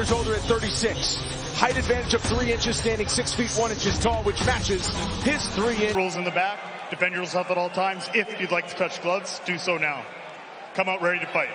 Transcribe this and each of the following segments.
years older at 36. Height advantage of 3 inches, standing 6 feet 1 inches tall, which matches his 3-inch. Rules in the back. Defend yourself at all times. If you'd like to touch gloves, do so now. Come out ready to fight.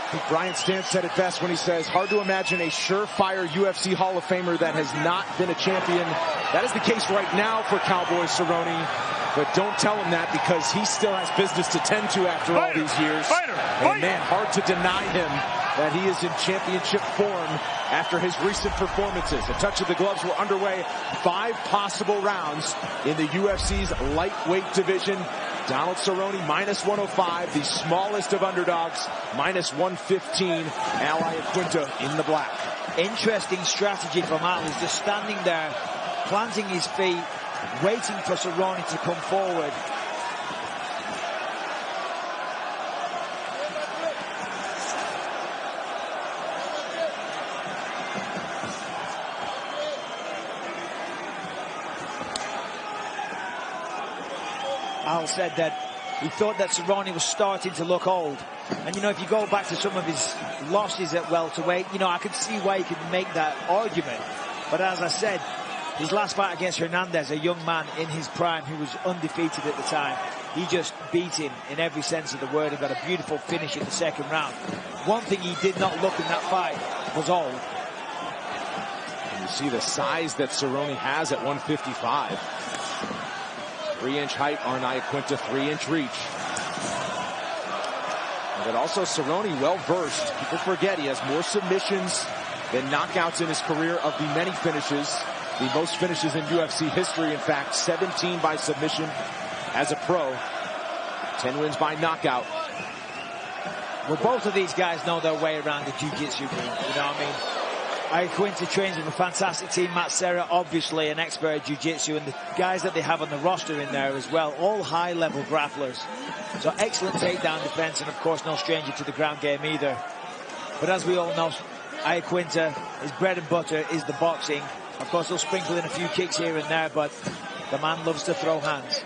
I think Brian Stantz said it best when he says, hard to imagine a surefire UFC Hall of Famer that has not been a champion. That is the case right now for Cowboy Cerrone. But don't tell him that, because he still has business to tend to after all these years. And man, hard to deny him that he is in championship form after his recent performances. A touch of the gloves were underway. 5 possible rounds in the UFC's lightweight division. Donald Cerrone minus 105, the smallest of underdogs, minus 115. Al Iaquinta in the black. Interesting strategy from Al. He's just standing there, planting his feet, waiting for Cerrone to come forward. Al said that he thought that Cerrone was starting to look old. And, you know, if you go back to some of his losses at welterweight, you know, I could see why he could make that argument. But as I said, his last fight against Hernandez, a young man in his prime who was undefeated at the time, he just beat him in every sense of the word and got a beautiful finish in the second round. One thing he did not look in that fight was old. And you see the size that Cerrone has at 155. 3-inch height on Iaquinta, 3-inch reach. But also Cerrone well-versed. People forget he has more submissions than knockouts in his career of the many finishes. The most finishes in UFC history, in fact, 17 by submission as a pro. 10 wins by knockout. Well, both of these guys know their way around the jiu-jitsu ring, you know what I mean? Iaquinta trains with a fantastic team. Matt Serra, obviously an expert at jiu-jitsu, and the guys that they have on the roster in there as well, all high-level grapplers. So excellent takedown defense, and of course no stranger to the ground game either. But as we all know, Iaquinta, his bread and butter is the boxing. Of course, he'll sprinkle in a few kicks here and there, but the man loves to throw hands.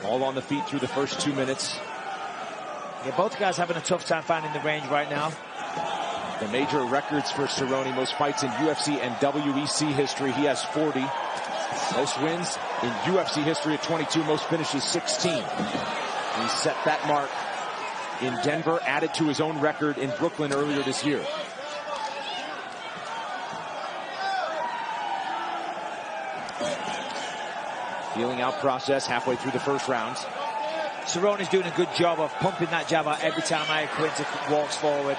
All on the feet through the first 2 minutes. Yeah, both guys having a tough time finding the range right now. The major records for Cerrone, most fights in UFC and WEC history. He has 40. Most wins in UFC history at 22, most finishes 16. He set that mark in Denver, added to his own record in Brooklyn earlier this year. Feeling out process halfway through the first round. Cerrone's doing a good job of pumping that jab out every time Iaquinta walks forward.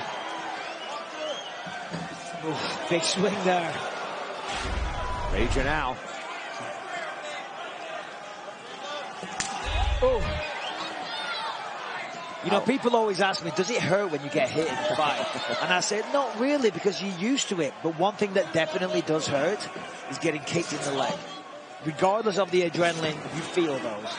Oof, big swing there. Raging Al. Oh. You know, people always ask me, does it hurt when you get hit in the fight? And I say, not really, because you're used to it. But one thing that definitely does hurt is getting kicked in the leg. Regardless of the adrenaline, you feel those.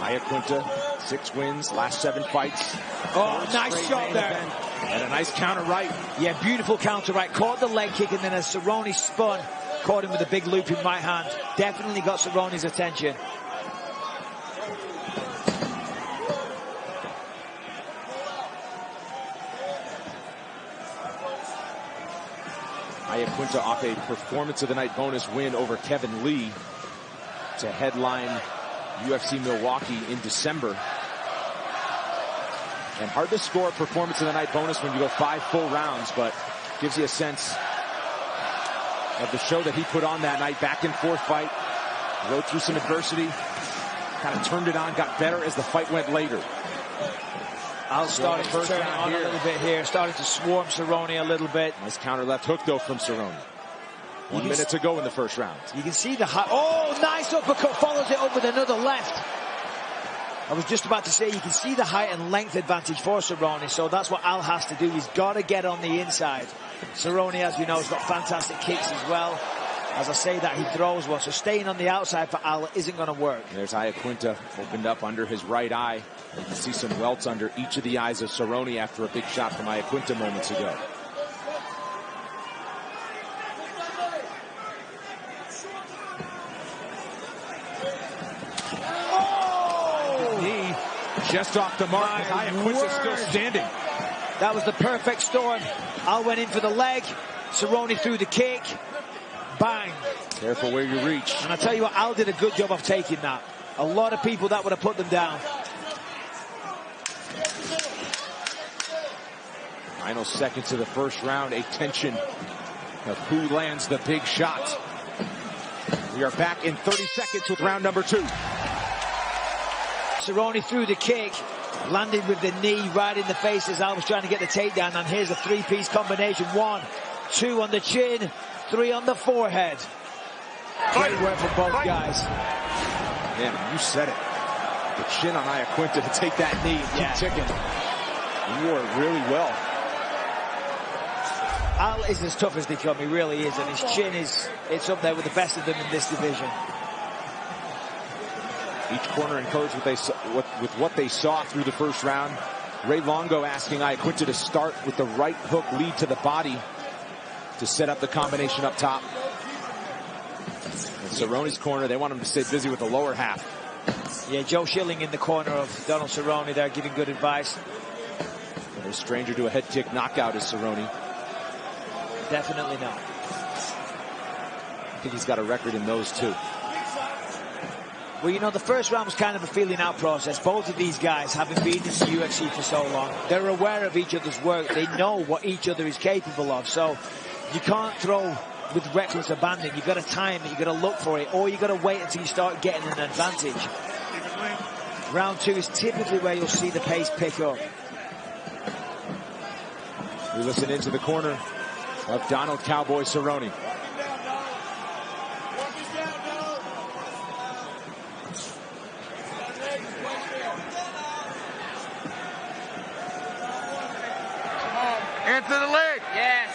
Iaquinta, 6 wins, last 7 fights. Oh, nice shot there. And a nice counter right. Yeah, beautiful counter right. Caught the leg kick, and then as Cerrone spun, caught him with a big looping right hand. Definitely got Cerrone's attention. Iaquinta off a performance of the night bonus win over Kevin Lee to headline UFC Milwaukee in December. And hard to score a performance of the night bonus when you go 5 full rounds, but gives you a sense of the show that he put on that night. Back and forth fight, rode through some adversity, kind of turned it on, got better as the fight went later. Al starting to turn it on a little bit here, starting to swarm Cerrone a little bit. Nice counter left hook though from Cerrone. 1 minute to go in the first round. You can see the high. Oh, nice uppercut, follows it up with another left. I was just about to say, you can see the height and length advantage for Cerrone, so that's what Al has to do. He's got to get on the inside. Cerrone, as we know, has got fantastic kicks as well. As I say that, he throws one, so staying on the outside for Al isn't going to work. There's Iaquinta opened up under his right eye. You can see some welts under each of the eyes of Cerrone after a big shot from Iaquinta moments ago. just off the mark. Iaquinta still standing. That was the perfect storm. Al went in for the leg. Cerrone threw the kick. Bang. Careful where you reach. And I tell you what, Al did a good job of taking that. A lot of people that would have put them down. Final seconds of the first round, a tension of who lands the big shot. We are back in 30 seconds with round number 2. Cerrone threw the kick, landed with the knee right in the face as Al was trying to get the takedown. And here's a three-piece combination. 1, 2 on the chin, 3 on the forehead. Great work from both guys. Man, you said it. The chin on Iaquinta to take that knee and keep ticking. He wore it really well. Al is as tough as they come, he really is, and his chin it's up there with the best of them in this division. Each corner encouraged with what they saw through the first round. Ray Longo asking Iaquinta to start with the right hook lead to the body to set up the combination up top. In Cerrone's corner, they want him to stay busy with the lower half. Yeah, Joe Schilling in the corner of Donald Cerrone there giving good advice. No stranger to a head kick knockout is Cerrone. Definitely not. I think he's got a record in those too. Well, you know, the first round was kind of a feeling out process. Both of these guys, having been in the UFC for so long, they're aware of each other's work. They know what each other is capable of. So you can't throw with reckless abandon. You've got to time it. You've got to look for it. Or you've got to wait until you start getting an advantage. Round 2 is typically where you'll see the pace pick up. We listen into the corner of Donald Cowboy Cerrone. Into the leg. Yes.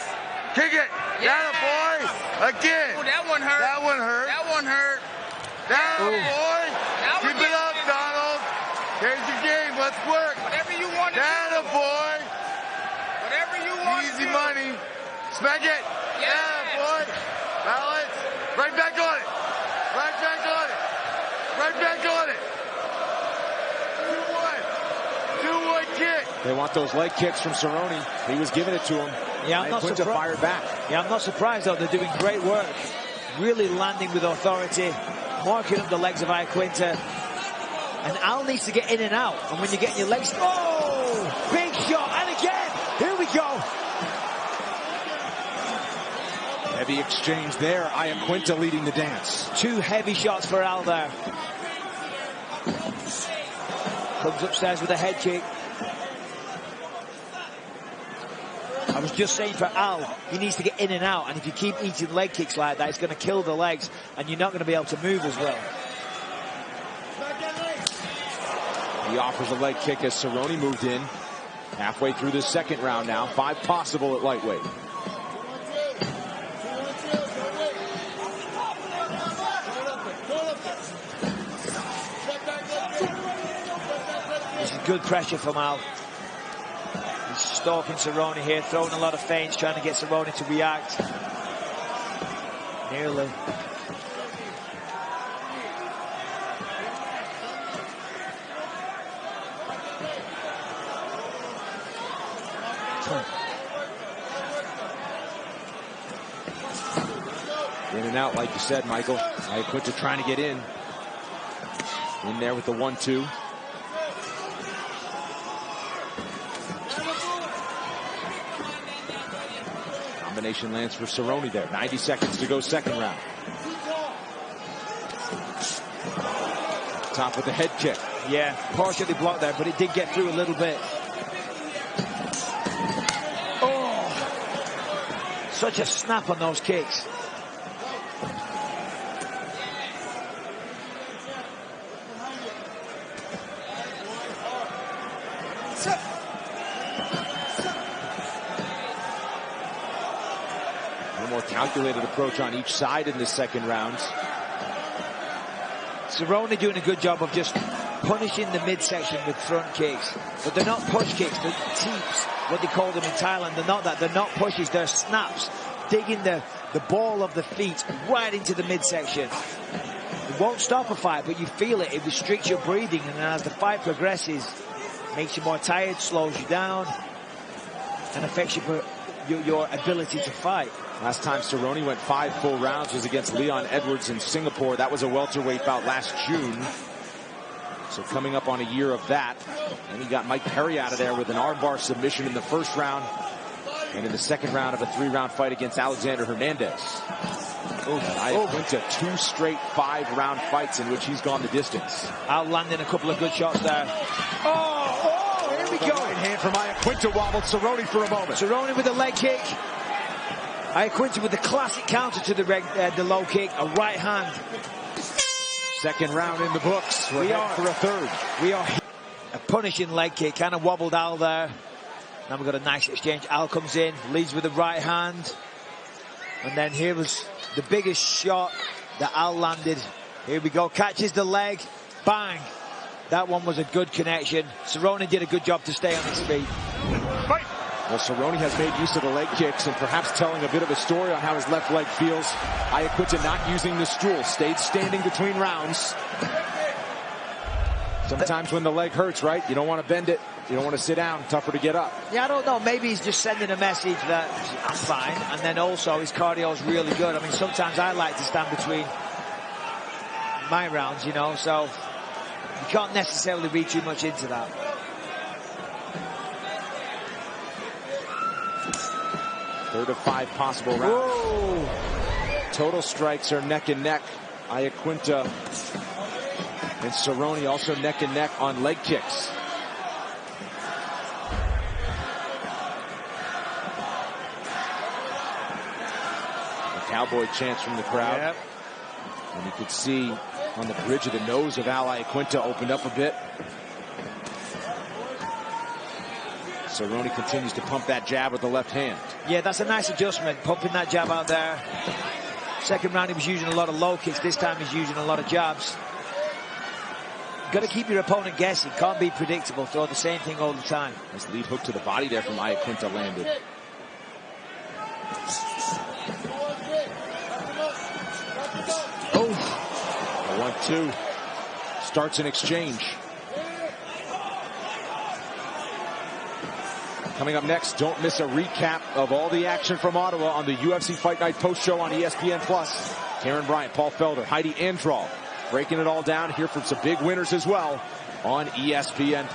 Kick it. Yeah. Down, boy. Again. Ooh, that one hurt. That one hurt. That one hurt. Down, Ooh. boy. Now Keep it up, Donald. Here's your game. Let's work. Whatever you want to Down, do. boy. Whatever you want Easy to do. money. Smack it. Yes. Down, boy. Balance. Right back on it. Right back on it. Right back on it. 2-1. 2-1 kick. They want those leg kicks from Cerrone. He was giving it to him. Yeah, I'm not Iaquinta surprised. fired back. Yeah, I'm not surprised though. They're doing great work. Really landing with authority, marking up the legs of Iaquinta. And Al needs to get in and out. And when you're getting your legs, oh, big shot. And again, here we go. Heavy exchange there. Iaquinta leading the dance. 2 heavy shots for Al there. Comes upstairs with a head kick. I was just saying for Al, he needs to get in and out. And if you keep eating leg kicks like that, it's going to kill the legs. And you're not going to be able to move as well. He offers a leg kick as Cerrone moved in. Halfway through the second round now. 5 possible at lightweight. This is good pressure from Al. He's stalking Cerrone here, throwing a lot of feints, trying to get Cerrone to react. Nearly. In and out, like you said, Michael. Iaquinta trying to get in. In there with the 1-2. Combination lands for Cerrone there. 90 seconds to go, second round. Top with the head kick. Yeah, partially blocked there, but it did get through a little bit. Oh, such a snap on those kicks. More calculated approach on each side in the second round. Cerrone doing a good job of just punishing the midsection with front kicks. But they're not push kicks, they're teeps, what they call them in Thailand. They're not that, they're not pushes, they're snaps. Digging the ball of the feet right into the midsection. It won't stop a fight, but you feel it. It restricts your breathing, and as the fight progresses, makes you more tired, slows you down, and affects your ability to fight. Last time Cerrone went 5 full rounds was against Leon Edwards in Singapore. That was a welterweight bout last June. So coming up on a year of that. And he got Mike Perry out of there with an armbar submission in the first round. And in the second round of a 3-round fight against Alexander Hernandez. Iaquinta, 2 straight 5-round fights in which he's gone the distance. Outlanding a couple of good shots there. Here we go. Right hand from Iaquinta wobbled Cerrone for a moment. Cerrone with a leg kick. Iaquinta with the classic counter to the low kick, a right hand. Second round in the books. We are for a third. We are a punishing leg kick, kind of wobbled Al there. Now we've got a nice exchange. Al comes in, leads with the right hand. And then here was the biggest shot that Al landed. Here we go, catches the leg, bang. That one was a good connection. Cerrone did a good job to stay on his feet. Fight. Well, Cerrone has made use of the leg kicks and perhaps telling a bit of a story on how his left leg feels. Iaquinta not using the stool, stayed standing between rounds. Sometimes when the leg hurts, right, you don't want to bend it. You don't want to sit down, tougher to get up. Yeah, I don't know. Maybe he's just sending a message that I'm fine. And then also his cardio is really good. I mean, sometimes I like to stand between my rounds, you know, so you can't necessarily read too much into that. Third of 5 possible rounds. Whoa. Total strikes are neck and neck. Iaquinta and Cerrone also neck and neck on leg kicks. A cowboy chants from the crowd. Yep. And you could see on the bridge of the nose of Al Iaquinta opened up a bit. Cerrone continues to pump that jab with the left hand. Yeah, that's a nice adjustment, pumping that jab out there. Second round, he was using a lot of low kicks. This time, he's using a lot of jabs. Got to keep your opponent guessing. Can't be predictable. Throw the same thing all the time. Nice lead hook to the body there from Iaquinta landed. Oh, 1-2. Starts an exchange. Coming up next, don't miss a recap of all the action from Ottawa on the UFC Fight Night post show on ESPN+. Karen Bryant, Paul Felder, Heidi Andral, breaking it all down. Here from some big winners as well on ESPN+.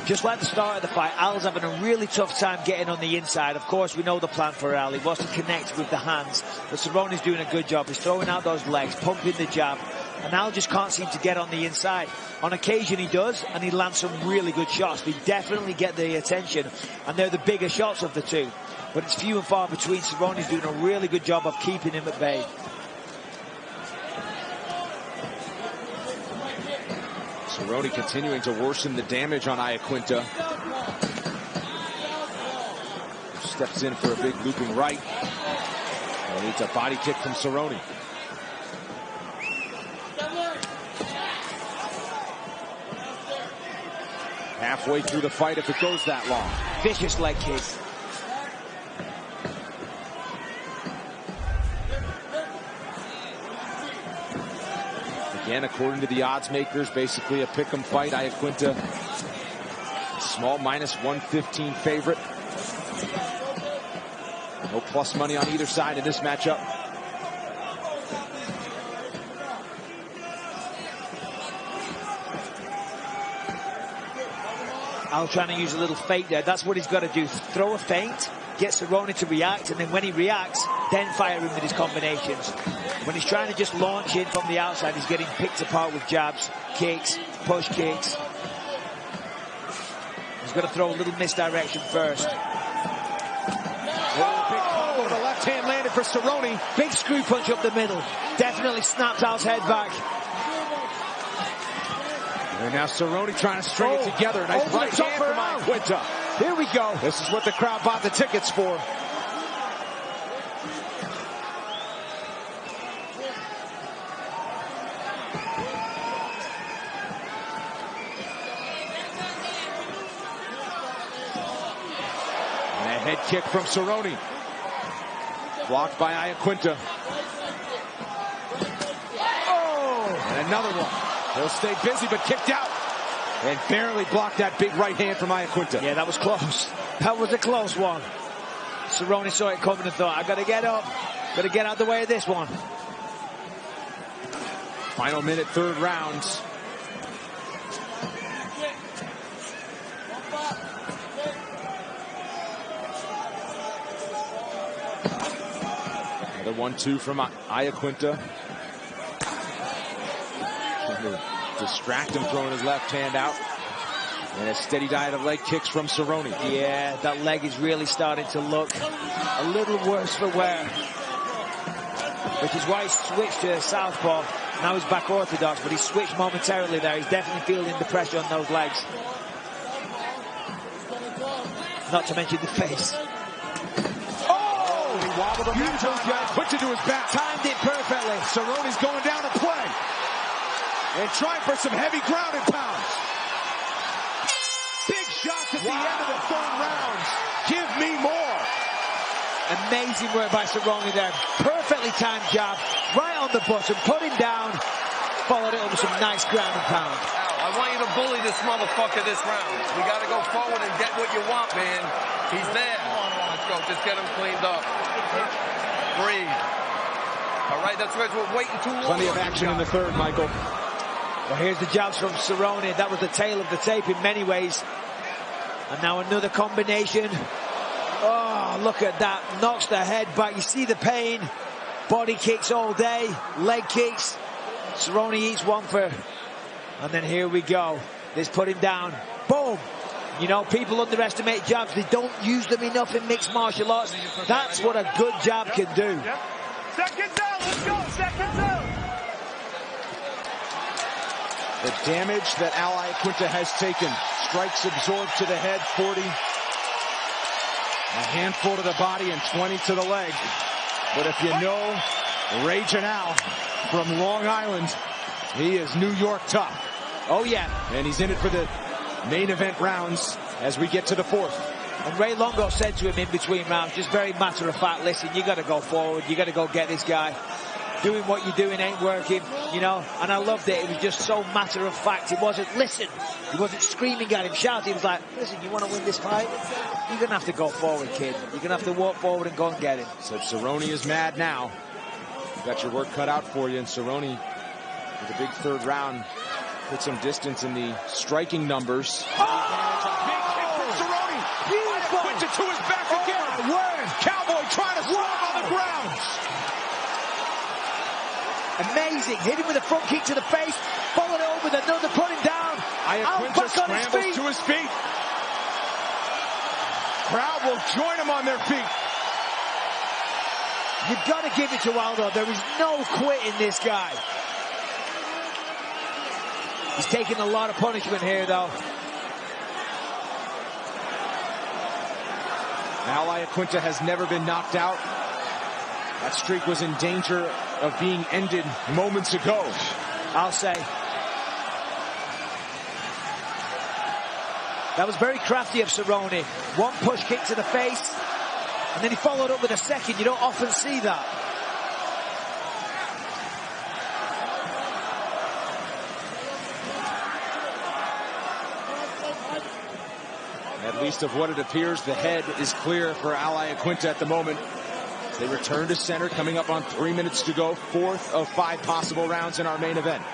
Just like the start of the fight, Al's having a really tough time getting on the inside. Of course, we know the plan for Al. He wants to connect with the hands. But Cerrone's doing a good job. He's throwing out those legs, pumping the jab. And Al just can't seem to get on the inside. On occasion he does, and he lands some really good shots. They definitely get the attention, and they're the bigger shots of the two. But it's few and far between. Cerrone's doing a really good job of keeping him at bay. Cerrone continuing to worsen the damage on Iaquinta. Steps in for a big looping right. And needs a body kick from Cerrone. Halfway through the fight if it goes that long. Vicious leg kick. Again, according to the odds makers, basically a pick'em fight. Iaquinta, small -115 favorite. No plus money on either side in this matchup. Al trying to use a little feint there. That's what he's got to do. Throw a feint, get Cerrone to react, and then when he reacts, then fire him with his combinations. When he's trying to just launch in from the outside, he's getting picked apart with jabs, kicks, push kicks. He's got to throw a little misdirection first. Oh, the left hand landed for Cerrone. Big screw punch up the middle. Definitely snapped Al's head back. And now Cerrone trying to string it together. Nice right hand from Iaquinta. Here we go. This is what the crowd bought the tickets for. And a head kick from Cerrone. Blocked by Iaquinta. Oh! And a another one. He'll stay busy, but kicked out. And barely blocked that big right hand from Iaquinta. Yeah, that was close. That was a close one. Cerrone saw it coming and thought, I gotta get up. Gotta get out of the way of this one. Final minute, third round. Another 1-2 from Iaquinta. Trying to distract him, throwing his left hand out. And a steady diet of leg kicks from Cerrone. Yeah, that leg is really starting to look a little worse for wear. Which is why he switched to southpaw. Now he's back orthodox, but he switched momentarily there. He's definitely feeling the pressure on those legs. Not to mention the face. Oh! He wobbled him that time. Puts it to his back. Timed it perfectly. Cerrone's going down to play. And trying for some heavy ground and pounds. Big shots at the end of the third round. Give me more. Amazing work by Cerrone there. Perfectly timed jab. Right on the button. Put him down. Followed it up with some nice ground and pound. I want you to bully this motherfucker this round. We got to go forward and get what you want, man. He's there. Let's go. Just get him cleaned up. Breathe. All right, that's right. We're waiting too long. Plenty of action in the third, Michael. Well, here's the jabs from Cerrone. That was the tail of the tape in many ways. And now another combination. Oh, look at that. Knocks the head back. You see the pain. Body kicks all day. Leg kicks. Cerrone eats one for... And then here we go. Let's put him down. Boom. You know, people underestimate jabs. They don't use them enough in mixed martial arts. That's what a good jab can do. Yep. Second down. Let's go. Second down. The damage that Iaquinta has taken. Strikes absorbed to the head, 40. A handful to the body and 20 to the leg. But if you know Raging Al from Long Island, he is New York tough. Oh, yeah. And he's in it for the main event rounds as we get to the fourth. And Ray Longo said to him in between rounds, just very matter of fact, listen, you got to go forward. You got to go get this guy. Doing what you're doing ain't working, you know. And I loved it. It was just so matter of fact. It wasn't, listen. He wasn't screaming at him, shouting. He was like, listen, you want to win this fight? You're going to have to go forward, kid. You're going to have to walk forward and go and get him. So Cerrone is mad now. You got your work cut out for you. And Cerrone, with a big third round, put some distance in the striking numbers. Oh! Big kick from Cerrone. Iaquinta to his back again. My word. Cowboy trying to swarm on the ground. Amazing. Hit him with a front kick to the face. Followed it up with another. Put him down. Iaquinta scrambles to his feet. Crowd will join him on their feet. You've got to give it to Aldo. There is no quitting this guy. He's taking a lot of punishment here, though. Now Iaquinta has never been knocked out. That streak was in danger of being ended moments ago. I'll say. That was very crafty of Cerrone. One push kick to the face, and then he followed up with a second. You don't often see that. At least of what it appears, the head is clear for Iaquinta at the moment. They return to center, coming up on 3 minutes to go. Fourth of 5 possible rounds in our main event.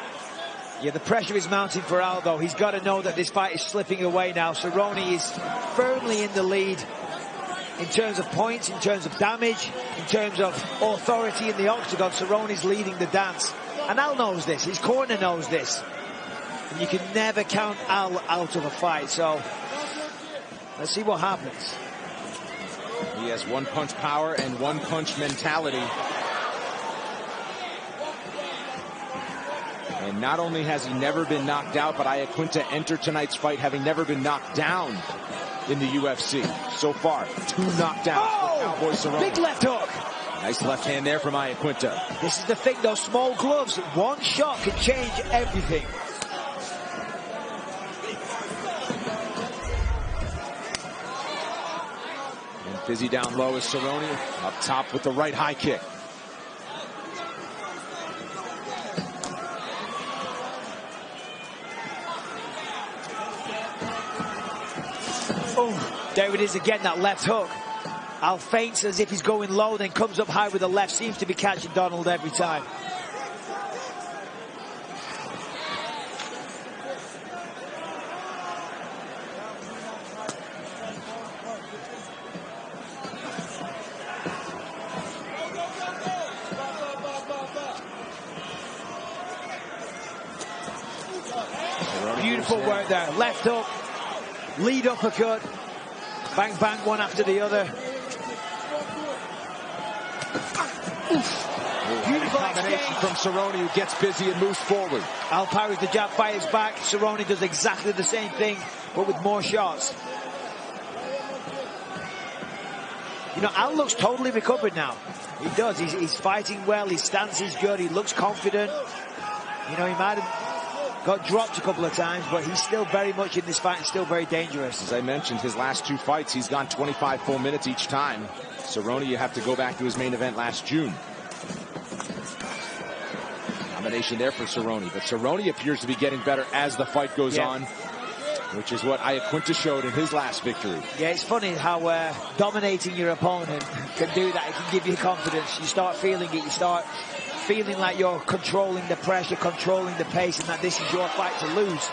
Yeah, the pressure is mounting for Aldo. He's got to know that this fight is slipping away now. Cerrone is firmly in the lead in terms of points, in terms of damage, in terms of authority in the octagon. Cerrone is leading the dance. And Al knows this. His corner knows this. And you can never count Al out of a fight. So let's see what happens. He has one punch power and one punch mentality. And not only has he never been knocked out, but Iaquinta entered tonight's fight having never been knocked down in the UFC. So far, 2 knockdowns for Cowboy Cerrone. Big left hook. Nice left hand there from Iaquinta. This is the thing, those small gloves. One shot can change everything. And busy down low is Cerrone. Up top with the right high kick. Oh, there it is again, that left hook. Al feints as if he's going low, then comes up high with the left. Seems to be catching Donald every time. Beautiful work there. Left hook, lead uppercut, bang, bang, one after the other. Beautiful combination from Cerrone, who gets busy and moves forward. Al parries the jab, fires back. Cerrone does exactly the same thing, but with more shots. You know, Al looks totally recovered now. He does. He's fighting well. His stance is good. He looks confident. You know, he might have got dropped a couple of times, but he's still very much in this fight and still very dangerous. As I mentioned, his last 2 fights, he's gone 25 full minutes each time. Cerrone, you have to go back to his main event last June. Combination there for Cerrone, but Cerrone appears to be getting better as the fight goes on, which is what Iaquinta showed in his last victory. Yeah, it's funny how dominating your opponent can do that. It can give you confidence. You start feeling it. You start feeling like you're controlling the pressure, controlling the pace, and that this is your fight to lose.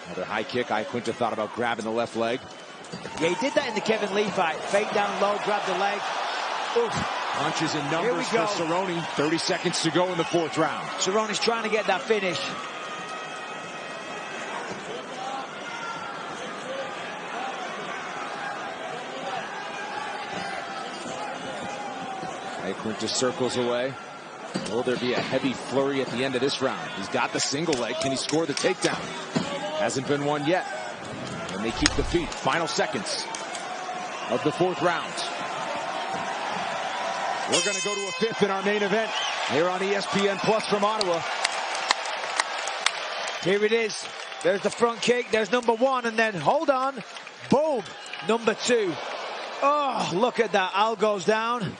Another high kick. Iaquinta thought about grabbing the left leg. Yeah, he did that in the Kevin Lee fight. Fake down low, grab the leg. Oof. Punches and numbers for Cerrone. 30 seconds to go in the 4th round. Cerrone's trying to get that finish. Iaquinta circles away. Will there be a heavy flurry at the end of this round? He's got the single leg. Can he score the takedown? Hasn't been one yet. And they keep the feet. Final seconds of the 4th round. We're going to go to a 5th in our main event here on ESPN Plus from Ottawa. Here it is. There's the front kick. There's number 1. And then, hold on. Boom. Number 2. Oh, look at that. Al goes down.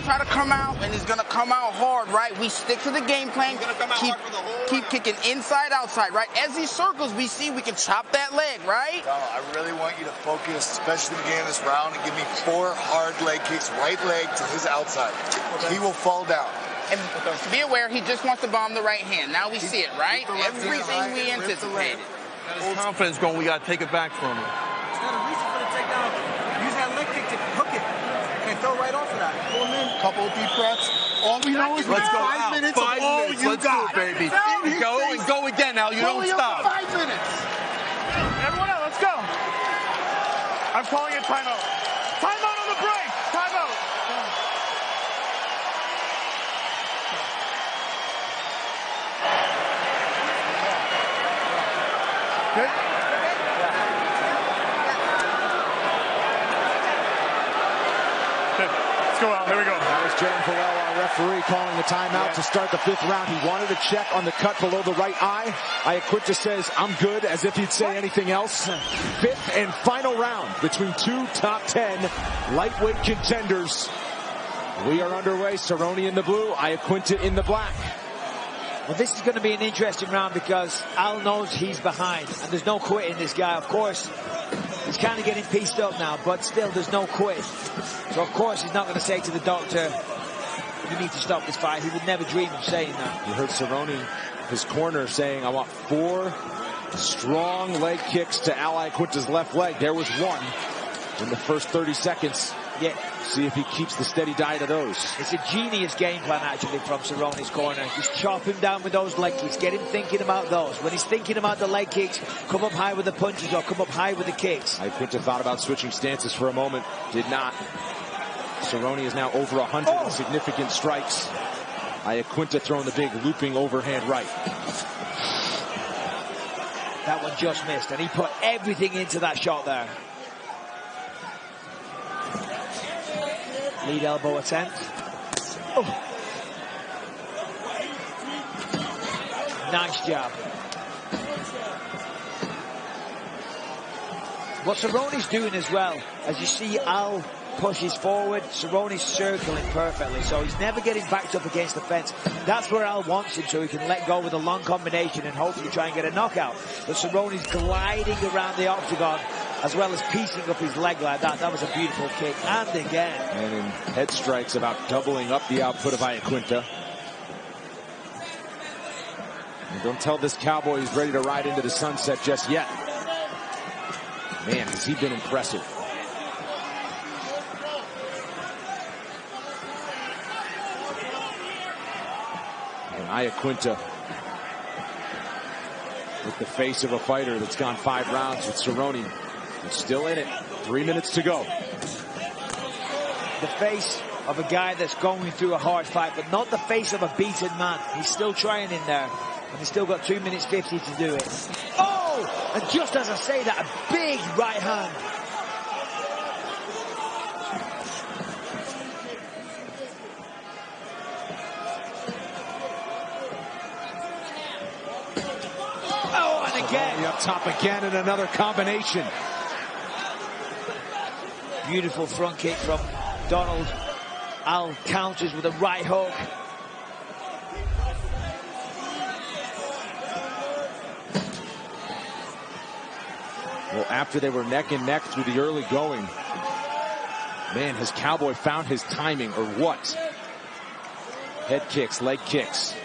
Try to come out, and he's going to come out hard, right? We stick to the game plan. Keep kicking inside, outside, right? As he circles, we see we can chop that leg, right? Donald, I really want you to focus, especially in the beginning of this round, and give me 4 hard leg kicks, right leg to his outside. Okay. He will fall down. And to be aware, he just wants to bomb the right hand. Now we see it, right? Everything we anticipated. His confidence going, we got to take it back from him. He's got a reason for the takedown. Use that leg kick to hook it. And throw right off of that. Pull him in. Couple of deep breaths. All we know is let's go 5 minutes of all you let's got. do it, baby. Go and go again now. You don't stop. 5 minutes. Everyone else, let's go. I'm calling it timeout. Timeout on the break. Timeout. Good? Let's go out. There we go. That was Jeremy Farrell, our referee, calling the timeout to start the 5th round. He wanted to check on the cut below the right eye. Iaquinta says, I'm good, as if he'd say anything else. 5th and final round between 2 top 10 lightweight contenders. We are underway. Cerrone in the blue, Iaquinta in the black. Well, this is going to be an interesting round because Al knows he's behind, and there's no quitting this guy. Of course, he's kind of getting pieced up now, but still, there's no quit. So, of course, he's not going to say to the doctor, you need to stop this fight. He would never dream of saying that. You heard Cerrone, his corner, saying, I want 4 strong leg kicks to Al Iaquinta's left leg. There was one in the first 30 seconds. Yeah. See if he keeps the steady diet of those. It's a genius game plan, actually, from Cerrone's corner. Just chop him down with those leg kicks. Get him thinking about those. When he's thinking about the leg kicks, come up high with the punches or come up high with the kicks. Iaquinta thought about switching stances for a moment. Did not. Cerrone is now over 100 significant strikes. Iaquinta throwing the big looping overhand right. That one just missed, and he put everything into that shot there. Lead elbow attempt. Oh. Nice jab. What Cerrone's doing as well, as you see Al pushes forward. Cerrone's circling perfectly, so he's never getting backed up against the fence. That's where Al wants him, so he can let go with a long combination and hopefully try and get a knockout. But Cerrone's gliding around the octagon as well as piecing up his leg like that. That was a beautiful kick. And again. And in head strikes, about doubling up the output of Iaquinta. And don't tell this cowboy he's ready to ride into the sunset just yet. Man, has he been impressive. And Iaquinta with the face of a fighter that's gone 5 rounds with Cerrone. He's still in it. 3 minutes to go. The face of a guy that's going through a hard fight, but not the face of a beaten man. He's still trying in there, and he's still got 2 minutes 50 to do it. Oh! And just as I say that, a big right hand. Oh, and again. Up top again, and another combination. Beautiful front kick from Donald. Al counters with a right hook. Well, after they were neck and neck through the early going, man, has Cowboy found his timing or what? Head kicks, leg kicks.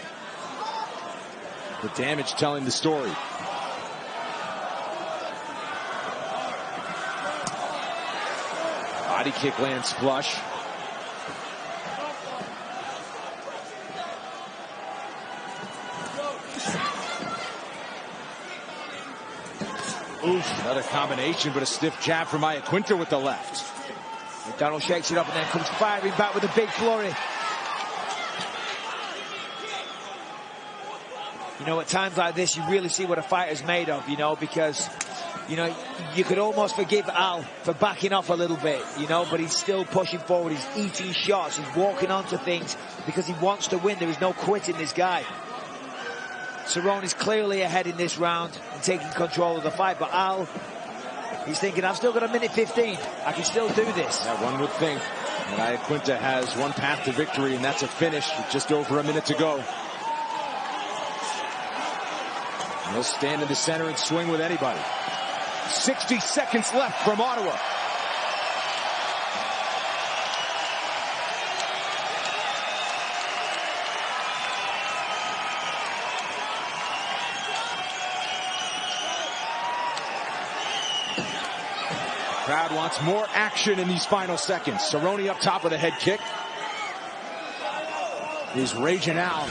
The damage telling the story. Body kick lands flush. Oof, another combination, but a stiff jab from Iaquinta with the left. And Donald shakes it up and then comes firing back with a big flurry. You know, at times like this, you really see what a fighter's made of, you know, because, you know, you could almost forgive Al for backing off a little bit, you know, but he's still pushing forward. He's eating shots. He's walking onto things because he wants to win. There is no quitting this guy. Cerrone is clearly ahead in this round and taking control of the fight, but Al, he's thinking, I've still got a minute 15. I can still do this. Yeah, one would think that Iaquinta has one path to victory, and that's a finish with just over a minute to go. And he'll stand in the center and swing with anybody. 60 seconds left from Ottawa. Crowd wants more action in these final seconds. Cerrone up top with a head kick. He's raging out,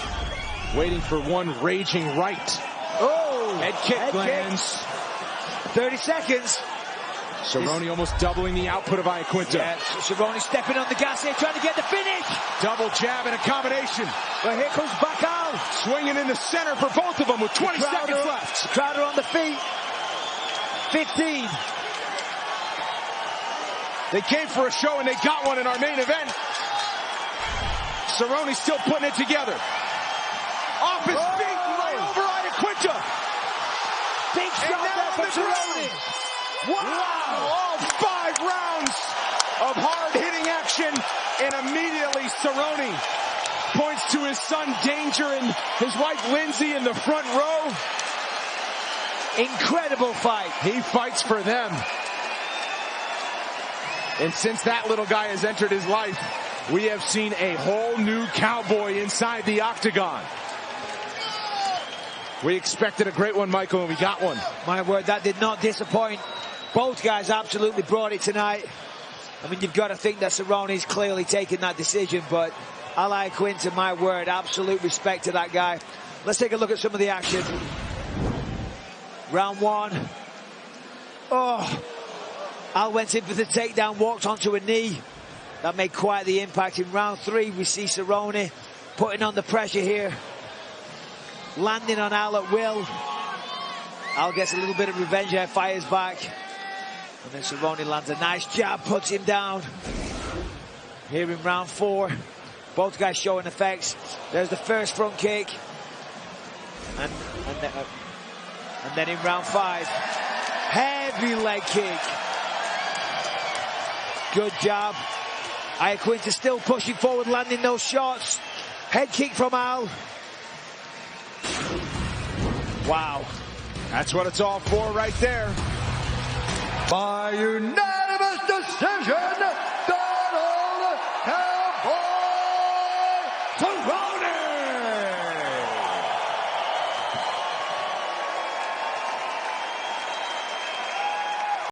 waiting for one raging right. Oh! Head kick lands. 30 seconds. Cerrone almost doubling the output of Iaquinta. Yeah, Cerrone stepping on the gas here, trying to get the finish. Double jab and a combination. Well, here comes back Al. Swinging in the center for both of them with 20 seconds left. Crowder on the feet. 15. They came for a show and they got one in our main event. Cerrone still putting it together. Off his feet, right over Iaquinta. Big shot there for Cerrone. Wow! All 5 rounds of hard-hitting action, and immediately Cerrone points to his son Danger and his wife Lindsay in the front row. Incredible fight. He fights for them. And since that little guy has entered his life, we have seen a whole new cowboy inside the octagon. We expected a great one, Michael, and we got one. My word, that did not disappoint. Both guys absolutely brought it tonight. I mean, you've got to think that Cerrone's clearly taken that decision, but Iaquinta, my word, absolute respect to that guy. Let's take a look at some of the action. Round 1. Oh, Al went in for the takedown, walked onto a knee. That made quite the impact. In round 3, we see Cerrone putting on the pressure here. Landing on Al at will. Al gets a little bit of revenge there, fires back. And then Cerrone lands a nice jab, puts him down. Here in round 4, both guys showing effects. There's the first front kick. And then in round 5, heavy leg kick. Good job. Iaquinta still pushing forward, landing those shots. Head kick from Al. Wow. That's what it's all for right there. By unanimous